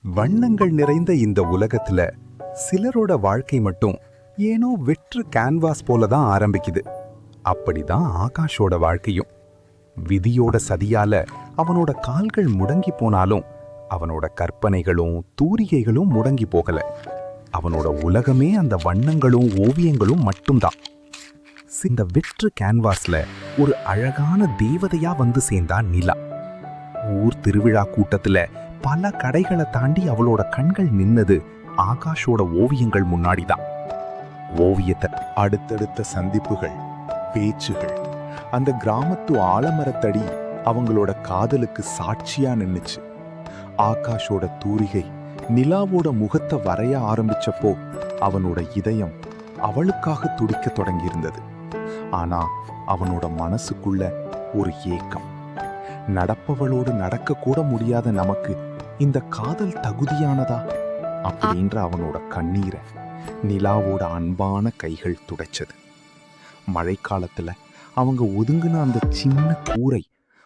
வண்ணங்கள் நிறைந்த இந்த உலகத்துல சிலரோட வாழ்க்கை மட்டும் ஏனோ வெற்று கேன்வாஸ் போலதான் ஆரம்பிக்குது. அப்படிதான் ஆகாஷோட வாழ்க்கையும். விதியோட சதியால அவனோட கால்கள் முடங்கி போனாலும் அவனோட கற்பனைகளும் தூரிகைகளும் முடங்கி போகல. அவனோட உலகமே அந்த வண்ணங்களும் ஓவியங்களும் மட்டும்தான். இந்த வெற்று கேன்வாஸ்ல ஒரு அழகான தேவதையா வந்து சேர்ந்தா நிலா. ஊர் திருவிழா கூட்டத்துல பல கடைகளை தாண்டி அவளோட கண்கள் நின்னது ஆகாஷோட ஓவியங்கள் முன்னாடிதான். ஓவியத்தை அடுத்தடுத்த சந்திப்புகள், பேச்சுகள், அந்த கிராமத்து ஆலமரத்தடி அவங்களோட காதலுக்கு சாட்சியா நின்னுச்சு. ஆகாஷோட தூரிகை நிலாவோட முகத்தை வரைய ஆரம்பிச்சப்போ அவனோட இதயம் அவளுக்காக துடிக்க தொடங்கியிருந்தது. ஆனா அவனோட மனசுக்குள்ள ஒரு ஏக்கம். நடப்பவளோடு நடக்க கூட முடியாத நமக்கு இந்த காதல் தகுதியானதா அப்படின்ற அவனோட கண்ணீரை நிலாவோட அன்பான கைகள் துடைச்சது. மழைக்காலத்துல அவங்க ஒதுங்கின அந்த சின்ன கூரை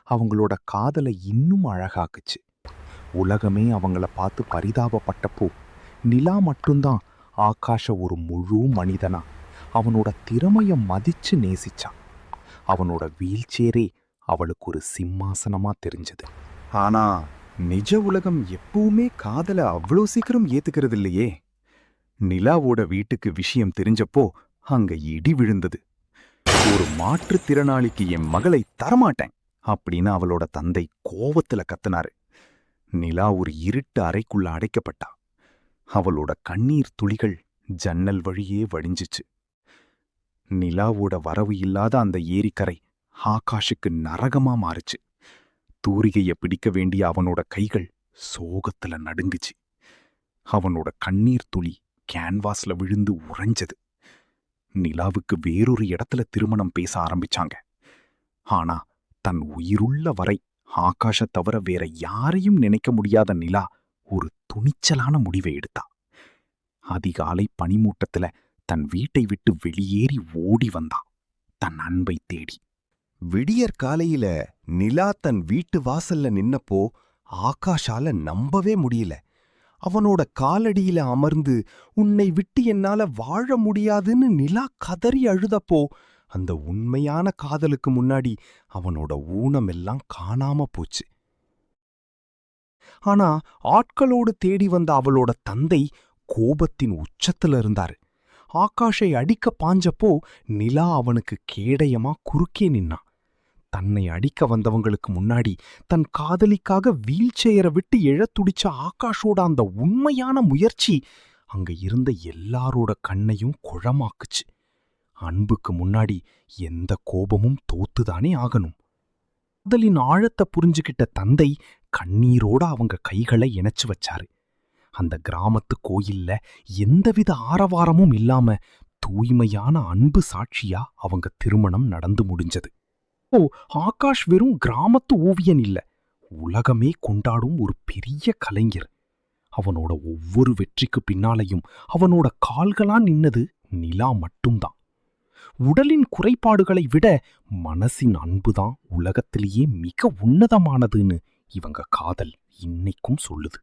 அவங்களோட காதலை இன்னும் அழகாக்குச்சு. உலகமே அவங்கள பார்த்து பரிதாபப்பட்டப்போ நிலா மட்டும்தான் ஆகாஷ ஒரு முழு மனிதனா அவனோட திறமைய மதிச்சு நேசிச்சான். அவனோட வீல்சேரே அவளுக்கு ஒரு சிம்மாசனமா தெரிஞ்சது. ஆனா நிஜ உலகம் எப்பவுமே காதலை அவ்வளோ சீக்கிரம் ஏத்துக்கிறது இல்லையே. நிலாவோட வீட்டுக்கு விஷயம் தெரிஞ்சப்போ அங்க இடி விழுந்தது. ஒரு மாற்றுத்திறனாளிக்கு என் மகளை தரமாட்டேன் அப்படின்னு அவளோட தந்தை கோவத்துல கத்துனாரு. நிலா ஒரு இருட்டு அறைக்குள்ள அடைக்கப்பட்டா. அவளோட கண்ணீர் துளிகள் ஜன்னல் வழியே வடிஞ்சிச்சு. நிலாவோட வரவு இல்லாத அந்த ஏரிக்கரை ஆகாஷுக்கு நரகமா மாறுச்சு. தூரிகைய பிடிக்க வேண்டிய அவனோட கைகள் சோகத்துல நடுங்குச்சு. அவனோட கண்ணீர் துளி கேன்வாஸ்ல விழுந்து உறைஞ்சது. நிலாவுக்கு வேறொரு இடத்துல திருமணம் பேச ஆரம்பிச்சாங்க. ஆனா தன் உயிருள்ள வரை ஆகாஷ தவிர வேற யாரையும் நினைக்க முடியாத நிலா ஒரு துணிச்சலான முடிவை எடுத்தா. அதிகாலை பனிமூட்டத்துல தன் வீட்டை விட்டு வெளியேறி ஓடி வந்தா தன் அன்பை தேடி. விடியற் காலையில நிலா தன் வீட்டு வாசல்ல நின்னப்போ ஆகாஷால நம்பவே முடியல. அவனோட காலடியில அமர்ந்து உன்னை விட்டு என்னால வாழ முடியாதுன்னு நிலா கதறி அழுதப்போ அந்த உண்மையான காதலுக்கு முன்னாடி அவனோட ஊனமெல்லாம் காணாம போச்சு. ஆனா ஆட்களோடு தேடி வந்த அவளோட தந்தை கோபத்தின் உச்சத்துல இருந்தாரு. ஆகாஷை அடிக்க பாஞ்சப்போ நிலா அவனுக்கு கேடயமா குறுக்கே நின்னான். தன்னை அடிக்க வந்தவங்களுக்கு முன்னாடி தன் காதலிக்காக வீல்சேரை விட்டு எழத்துடிச்ச ஆகாஷோட அந்த உண்மையான முயற்சி அங்க இருந்த எல்லாரோட கண்ணையும் குழமாக்குச்சு. அன்புக்கு முன்னாடி எந்த கோபமும் தோத்துதானே ஆகணும். காதலின் ஆழத்தை புரிஞ்சுகிட்ட தந்தை கண்ணீரோட அவங்க கைகளை இணைச்சு வச்சாரு. அந்த கிராமத்து கோயில்ல எந்தவித ஆரவாரமும் இல்லாம தூய்மையான அன்பு சாட்சியா அவங்க திருமணம் நடந்து முடிஞ்சது. ஆகாஷ் வெறும் கிராமத்து ஓவியன் இல்ல, உலகமே கொண்டாடும் ஒரு பெரிய கலைஞர். அவனோட ஒவ்வொரு வெற்றிக்கு பின்னாலையும் அவனோட கால்களா நின்னது நிலா மட்டும்தான். உடலின் குறைபாடுகளை விட மனசின் அன்புதான் உலகத்திலேயே மிக உன்னதமானதுன்னு இவங்க காதல் இன்னைக்கும் சொல்லுது.